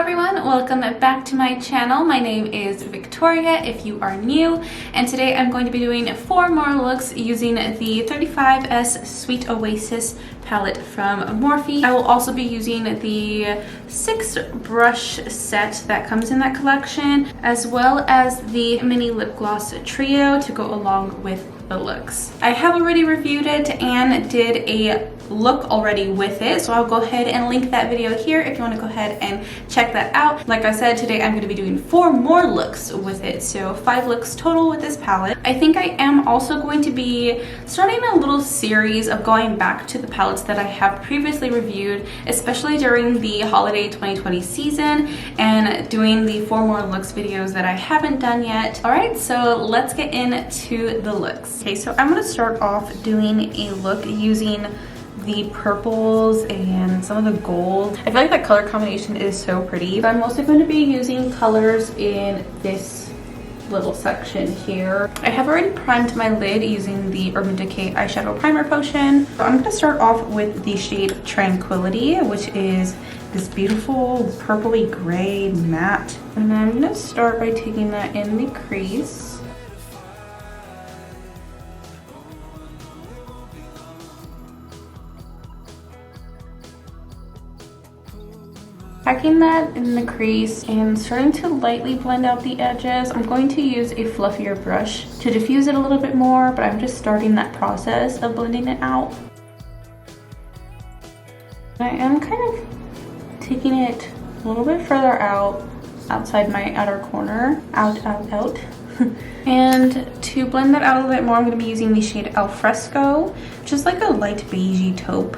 everyone, welcome back to my channel. My name is Victoria if you are new, and today I'm going to be doing 4 more looks using the 35S Sweet Oasis palette from Morphe. I will also be using the 6 brush set that comes in that collection, as well as the mini lip gloss trio to go along with the looks. I have already reviewed it and did a look already with it, so I'll go ahead and link that video here if you want to go ahead and check that out. Like I said, today I'm going to be doing 4 more looks with it, so 5 looks total with this palette. I think I am also going to be starting a little series of going back to the palettes that I have previously reviewed, especially during the holiday 2020 season, and doing the 4 more looks videos that I haven't done yet. Alright, so let's get into the looks. Okay, so I'm going to start off doing a look using the purples and some of the gold. I feel like that color combination is so pretty. But I'm also going to be using colors in this little section here. I have already primed my lid using the Urban Decay eyeshadow primer potion. So I'm going to start off with the shade Tranquility, which is this beautiful purpley gray matte. And I'm going to start by taking that in the crease. Packing that in the crease and starting to lightly blend out the edges. I'm going to use a fluffier brush to diffuse it a little bit more, but I'm just starting that process of blending it out. I am kind of taking it a little bit further out, outside my outer corner. Out. And to blend that out a little bit more, I'm going to be using the shade Alfresco, which is like a light beigey taupe.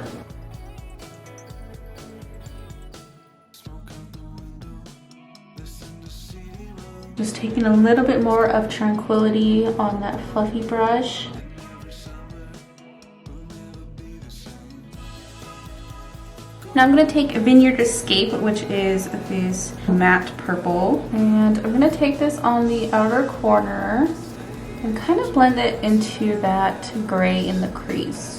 Just taking a little bit more of Tranquility on that fluffy brush. Now I'm going to take Vineyard Escape, which is this matte purple, and I'm going to take this on the outer corner and kind of blend it into that gray in the crease.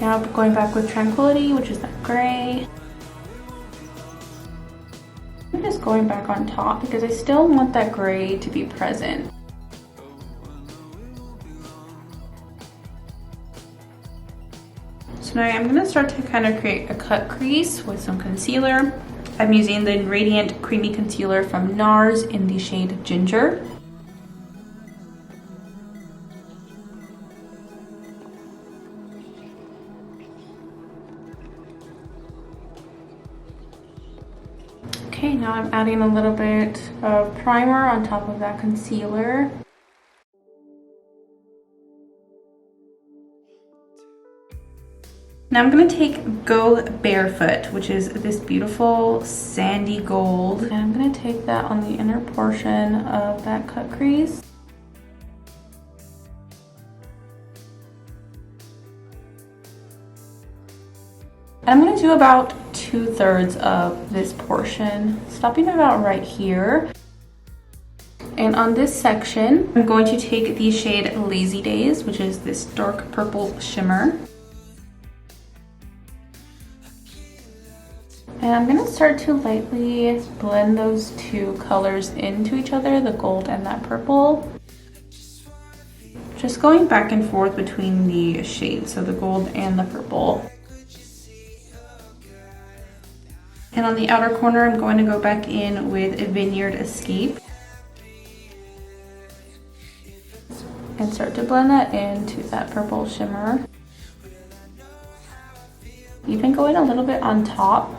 Now going back with Tranquility, which is that gray. I'm just going back on top because I still want that gray to be present. So now I'm going to start to kind of create a cut crease with some concealer. I'm using the Radiant Creamy Concealer from NARS in the shade Ginger. Okay, now I'm adding a little bit of primer on top of that concealer. Now I'm going to take Go Barefoot, which is this beautiful sandy gold, and I'm going to take that on the inner portion of that cut crease. I'm going to do about 2/3 of this portion, stopping about right here. And on this section, I'm going to take the shade Lazy Days, which is this dark purple shimmer. And I'm going to start to lightly blend those 2 colors into each other, the gold and that purple. Just going back and forth between the shades, so the gold and the purple. And on the outer corner, I'm going to go back in with Vineyard Escape. And start to blend that into that purple shimmer. Even go in a little bit on top.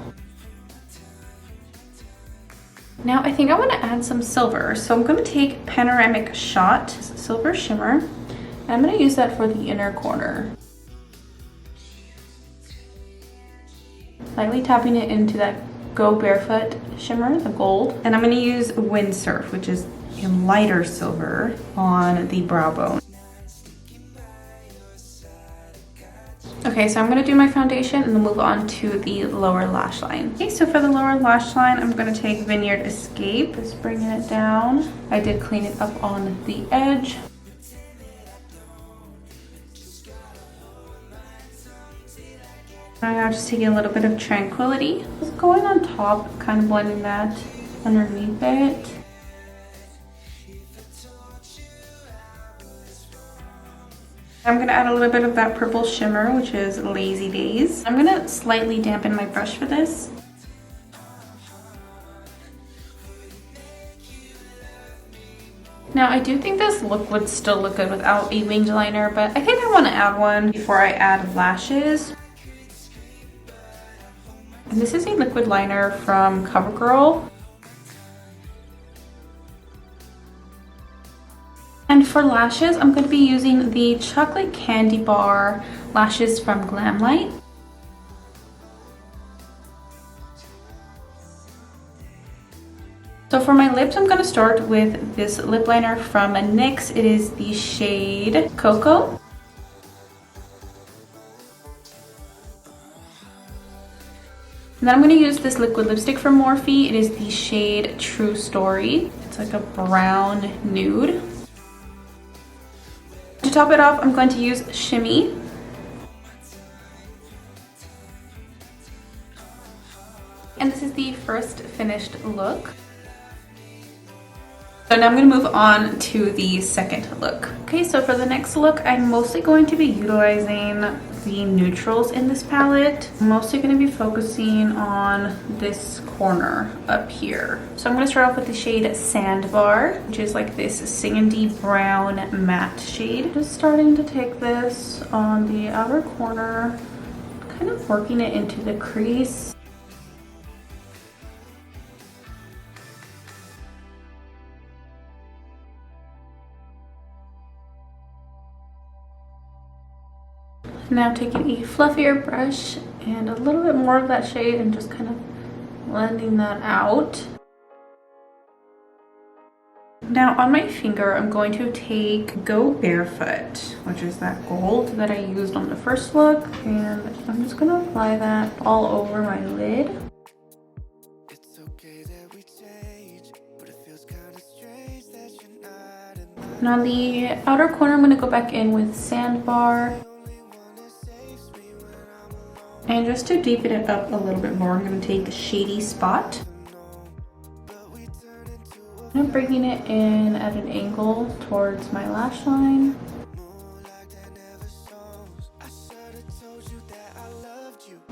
Now I think I want to add some silver. So I'm going to take Panoramic Shot Silver Shimmer. And I'm going to use that for the inner corner. Lightly tapping it into that Go Barefoot shimmer, the gold. And I'm going to use Windsurf, which is a lighter silver, on the brow bone. Okay, so I'm gonna do my foundation and then move on to the lower lash line. Okay, so for the lower lash line, I'm gonna take Vineyard Escape, just bringing it down. I did clean it up on the edge. I'm now just taking a little bit of Tranquility. Just going on top, kind of blending that underneath it. I'm gonna add a little bit of that purple shimmer, which is Lazy Days. I'm gonna slightly dampen my brush for this. Now, I do think this look would still look good without a winged liner, but I think I want to add one before I add lashes. And this is a liquid liner from CoverGirl. And for lashes, I'm going to be using the Chocolate Candy Bar lashes from Glamlite. So for my lips, I'm going to start with this lip liner from NYX. It is the shade Cocoa. And then I'm going to use this liquid lipstick from Morphe. It is the shade True Story. It's like a brown nude. To top it off, I'm going to use Shimmy. And this is the first finished look. So now I'm going to move on to the second look. Okay, so for the next look, I'm mostly going to be utilizing the neutrals in this palette. I'm mostly going to be focusing on this corner up here. So I'm going to start off with the shade Sandbar, which is like this sandy brown matte shade. Just starting to take this on the outer corner, kind of working it into the crease. Now taking a fluffier brush and a little bit more of that shade and just kind of blending that out. Now on my finger, I'm going to take Go Barefoot, which is that gold that I used on the first look, and I'm just going to apply that all over my lid. And on the outer corner, I'm going to go back in with Sandbar. And just to deepen it up a little bit more, I'm going to take Shady Spot. I'm bringing it in at an angle towards my lash line.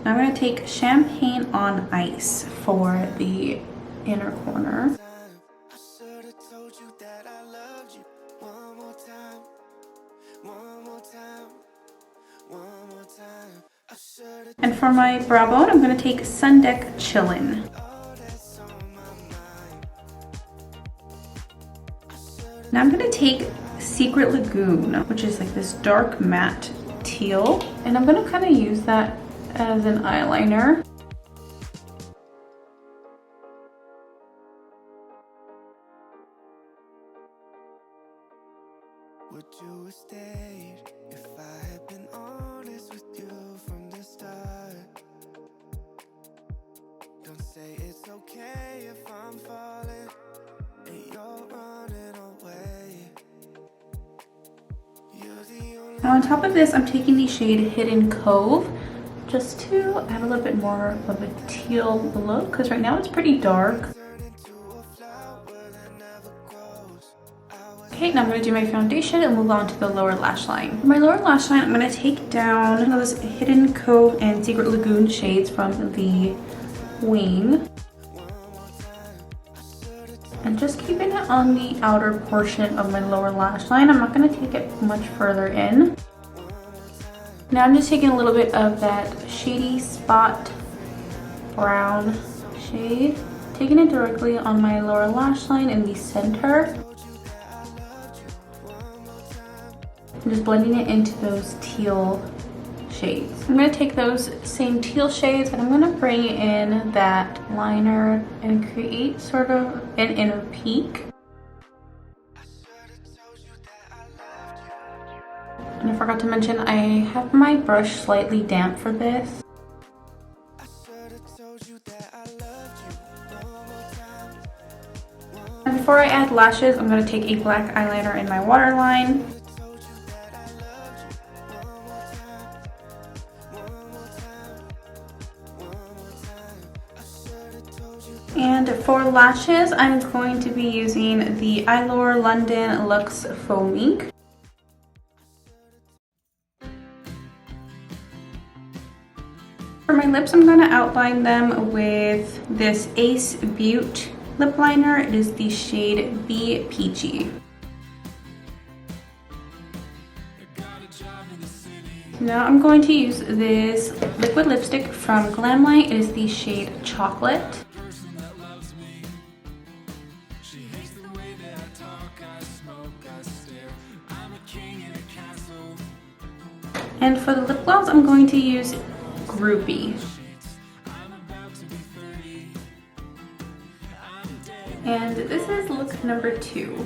Now I'm going to take Champagne on Ice for the inner corner. And for my brow bone, I'm going to take Sun Deck Chillin'. Now I'm going to take Secret Lagoon, which is like this dark matte teal. And I'm going to kind of use that as an eyeliner. Would you have stayed if I had been honest with you from the start? Don't say it's okay if I'm falling and you're running away. Now on top of this, I'm taking the shade Hidden Cove just to add a little bit more of a teal look, because right now it's pretty dark. Okay, now I'm going to do my foundation and move on to the lower lash line. For my lower lash line, I'm going to take down those Hidden Cove and Secret Lagoon shades from the wing. And just keeping it on the outer portion of my lower lash line. I'm not going to take it much further in. Now I'm just taking a little bit of that Shady Spot brown shade, taking it directly on my lower lash line in the center. I'm just blending it into those teal shades. I'm going to take those same teal shades and I'm going to bring in that liner and create sort of an inner peak. And I forgot to mention, I have my brush slightly damp for this. And before I add lashes, I'm going to take a black eyeliner in my waterline. And for lashes, I'm going to be using the Eyelure London Luxe Faux Mink. For my lips, I'm going to outline them with this Ace Beaute lip liner. It is the shade Be Peachy. Now I'm going to use this liquid lipstick from Glamlite. It is the shade Chocolate. And for the lip gloss, I'm going to use Groupie. And this is look number 2.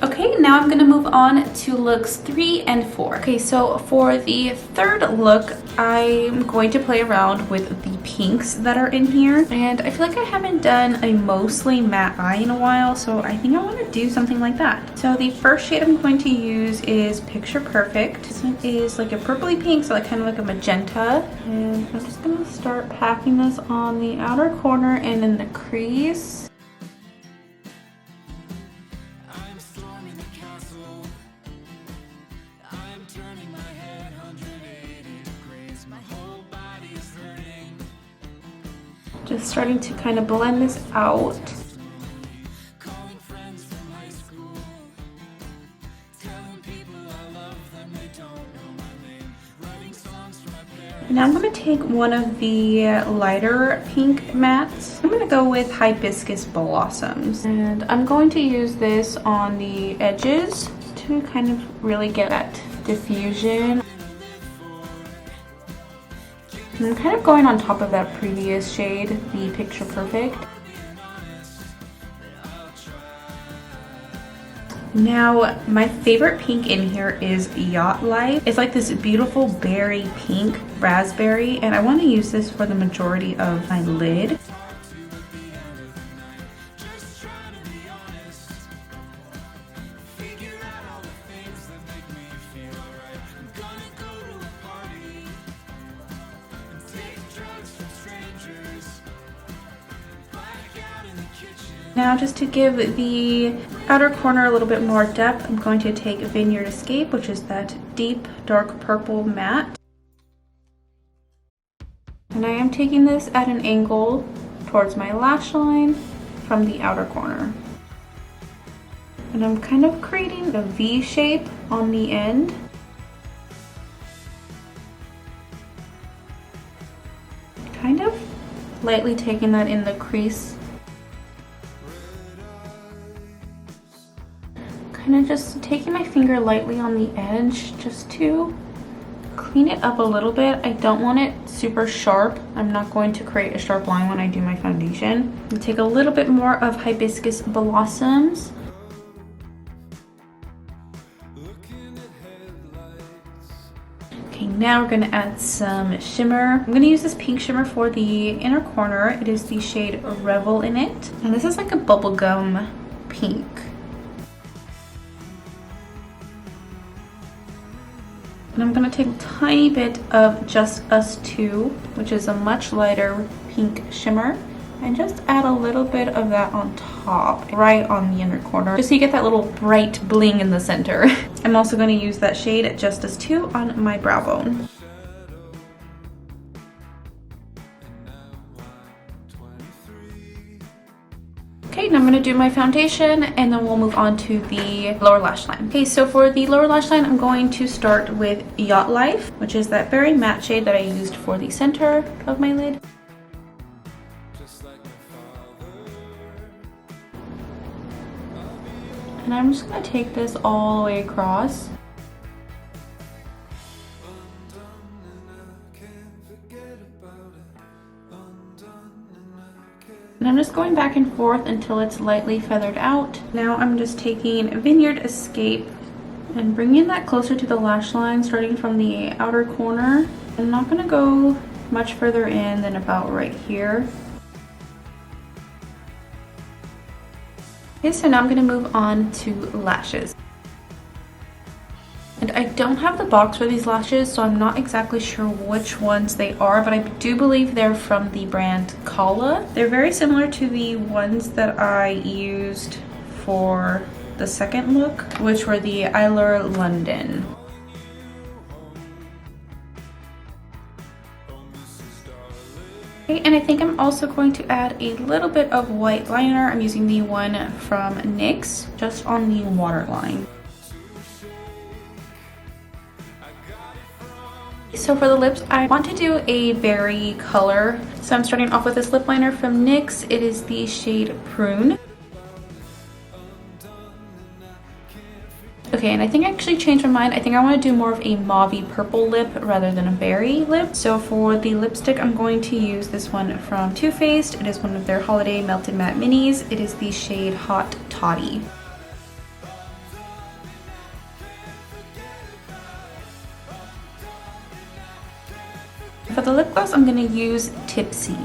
Okay, now I'm going to move on to looks 3 and 4. Okay, so for the third look, I'm going to play around with the pinks that are in here. And I feel like I haven't done a mostly matte eye in a while, so I think I want to do something like that. So the first shade I'm going to use is Picture Perfect. This one is like a purpley pink, so like kind of like a magenta. And I'm just going to start packing this on the outer corner and in the crease. Just starting to kind of blend this out. Now I'm going to take one of the lighter pink mattes. I'm going to go with Hibiscus Blossoms. And I'm going to use this on the edges to kind of really get that diffusion. And I'm kind of going on top of that previous shade, the Picture Perfect. Now, my favorite pink in here is Yacht Life. It's like this beautiful berry pink, raspberry, and I want to use this for the majority of my lid. Now, just to give the outer corner a little bit more depth, I'm going to take Vineyard Escape, which is that deep dark purple matte. And I am taking this at an angle towards my lash line from the outer corner. And I'm kind of creating a V shape on the end. Kind of lightly taking that in the crease. Kind of just taking my finger lightly on the edge just to clean it up a little bit. I don't want it super sharp. I'm not going to create a sharp line when I do my foundation. And take a little bit more of Hibiscus Blossoms. Okay, now we're going to add some shimmer. I'm going to use this pink shimmer for the inner corner. It is the shade Revel in it. And this is like a bubblegum pink. And I'm going to take a tiny bit of Just Us 2, which is a much lighter pink shimmer, and just add a little bit of that on top, right on the inner corner, just so you get that little bright bling in the center. I'm also going to use that shade Just Us 2 on my brow bone. Okay, now I'm going to do my foundation and then we'll move on to the lower lash line. Okay, so for the lower lash line, I'm going to start with Yacht Life, which is that very matte shade that I used for the center of my lid. And I'm just going to take this all the way across. And I'm just going back and forth until it's lightly feathered out. Now I'm just taking Vineyard Escape And bringing that closer to the lash line, starting from the outer corner. I'm not going to go much further in than about right here. Okay, so now I'm going to move on to lashes. And I don't have the box for these lashes, so I'm not exactly sure which ones they are, but I do believe they're from the brand Kala. They're very similar to the ones that I used for the second look, which were the Eyelure London. Okay, and I think I'm also going to add a little bit of white liner. I'm using the one from NYX, just on the waterline. So for the lips, I want to do a berry color. So I'm starting off with this lip liner from NYX. It is the shade Prune. Okay, and I think I actually changed my mind. I think I want to do more of a mauve purple lip rather than a berry lip. So for the lipstick, I'm going to use this one from Too Faced. It is one of their holiday melted matte minis. It is the shade Hot Toddy. For the lip gloss, I'm going to use Tipsy.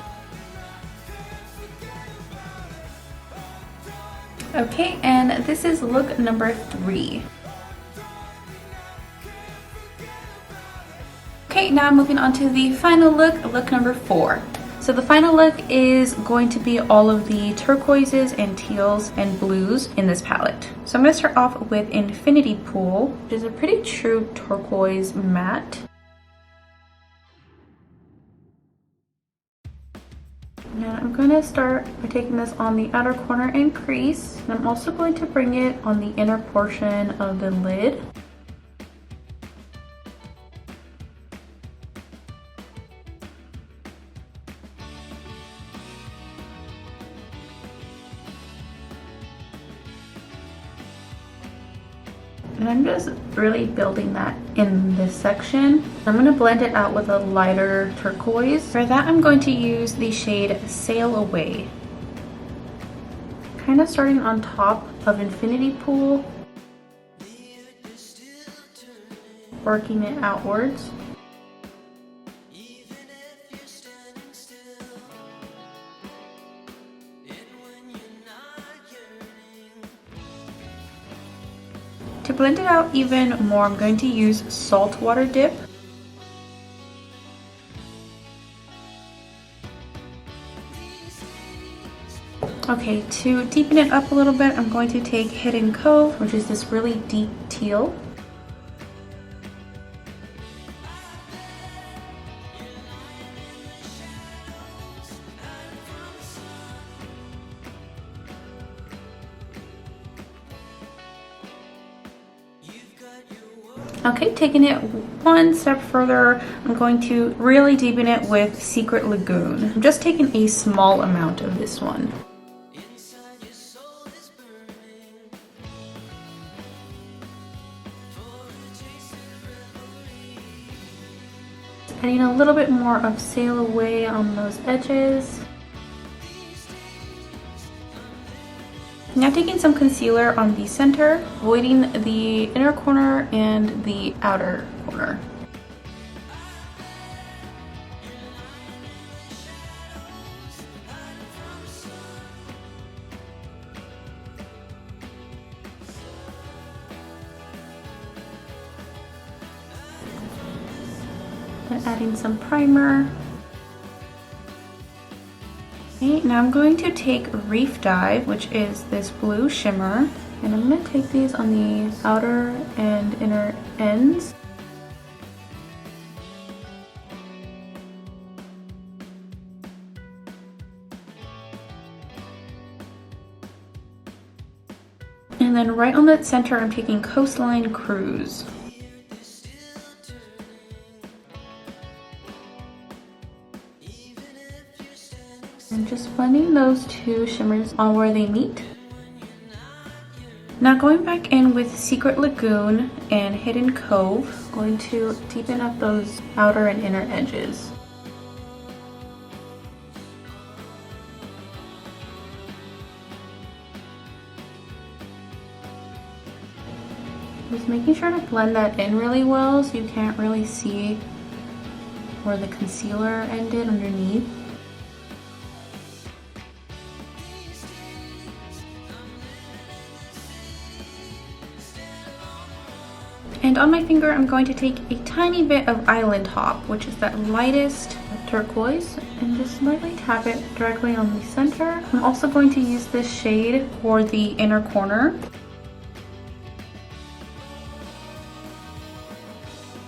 Okay, and this is look number 3. Okay, now I'm moving on to the final look, look number 4. So the final look is going to be all of the turquoises and teals and blues in this palette. So I'm going to start off with Infinity Pool, which is a pretty true turquoise matte. Now I'm going to start by taking this on the outer corner and crease. And I'm also going to bring it on the inner portion of the lid. And I'm just really building that in this section. I'm going to blend it out with a lighter turquoise. For that, I'm going to use the shade Sail Away. Kind of starting on top of Infinity Pool, working it outwards. To blend it out even more, I'm going to use Saltwater Dip. Okay, to deepen it up a little bit, I'm going to take Hidden Cove, which is this really deep teal. Okay, taking it one step further, I'm going to really deepen it with Secret Lagoon. I'm just taking a small amount of this one. Adding a little bit more of Sail Away on those edges. Now taking some concealer on the center, avoiding the inner corner and the outer corner. And adding some primer. Okay, now I'm going to take Reef Dive, which is this blue shimmer, and I'm going to take these on the outer and inner ends. And then right on the center, I'm taking Coastline Cruise. And just blending those two shimmers on where they meet. Now going back in with Secret Lagoon and Hidden Cove, going to deepen up those outer and inner edges. Just making sure to blend that in really well so you can't really see where the concealer ended underneath. And on my finger, I'm going to take a tiny bit of Island Hop, which is that lightest turquoise, and just lightly tap it directly on the center. I'm also going to use this shade for the inner corner.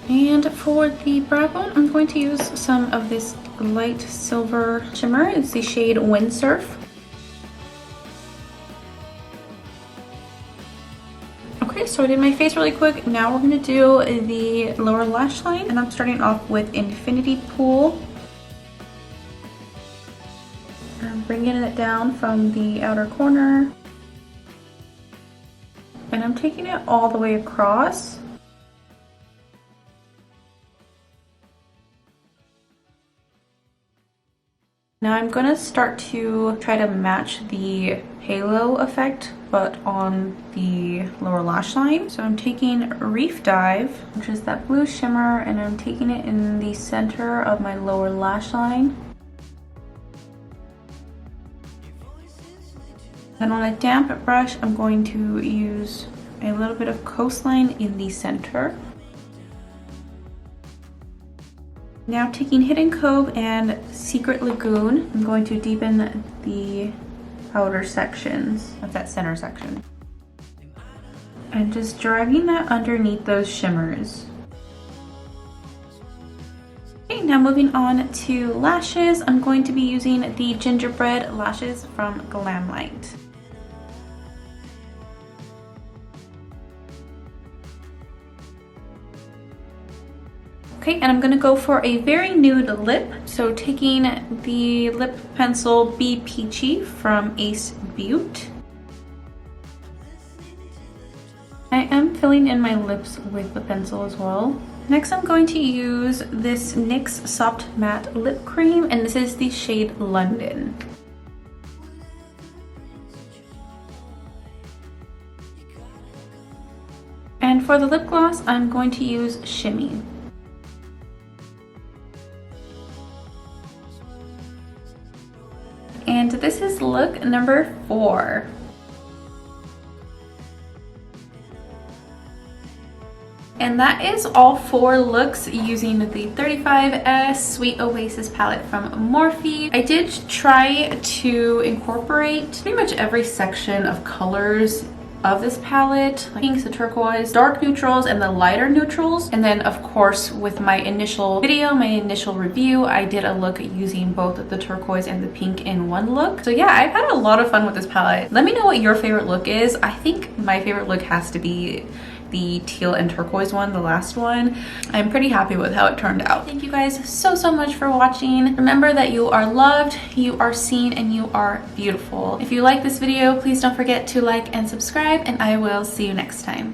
And for the brow bone, I'm going to use some of this light silver shimmer. It's the shade Windsurf. Okay, so I did my face really quick. Now we're gonna do the lower lash line, and I'm starting off with Infinity Pool. I'm bringing it down from the outer corner, and I'm taking it all the way across. Now I'm gonna start to try to match the halo effect, but on the lower lash line. So I'm taking Reef Dive, which is that blue shimmer, and I'm taking it in the center of my lower lash line. And on a damp brush, I'm going to use a little bit of Coastline in the center. Now taking Hidden Cove and Secret Lagoon, I'm going to deepen the outer sections of that center section. And just dragging that underneath those shimmers. Okay, now moving on to lashes, I'm going to be using the Gingerbread lashes from Glamlite. Okay, and I'm gonna go for a very nude lip. So taking the lip pencil Be Peachy from Ace Beaute. I am filling in my lips with the pencil as well. Next, I'm going to use this NYX Soft Matte Lip Cream, and this is the shade London. And for the lip gloss, I'm going to use Shimmy. And this is look number 4. And that is all 4 looks using the 35S Sweet Oasis palette from Morphe. I did try to incorporate pretty much every section of colors of this palette, like pinks, the turquoise, dark neutrals, and the lighter neutrals. And then of course with my initial video, my initial review, I did a look using both the turquoise and the pink in one look. So yeah, I've had a lot of fun with this palette. Let me know what your favorite look is. I think my favorite look has to be the teal and turquoise one, the last one. I'm pretty happy with how it turned out. Thank you guys so much for watching. Remember that you are loved, you are seen, and you are beautiful. If you like this video, please don't forget to like and subscribe, and I will see you next time.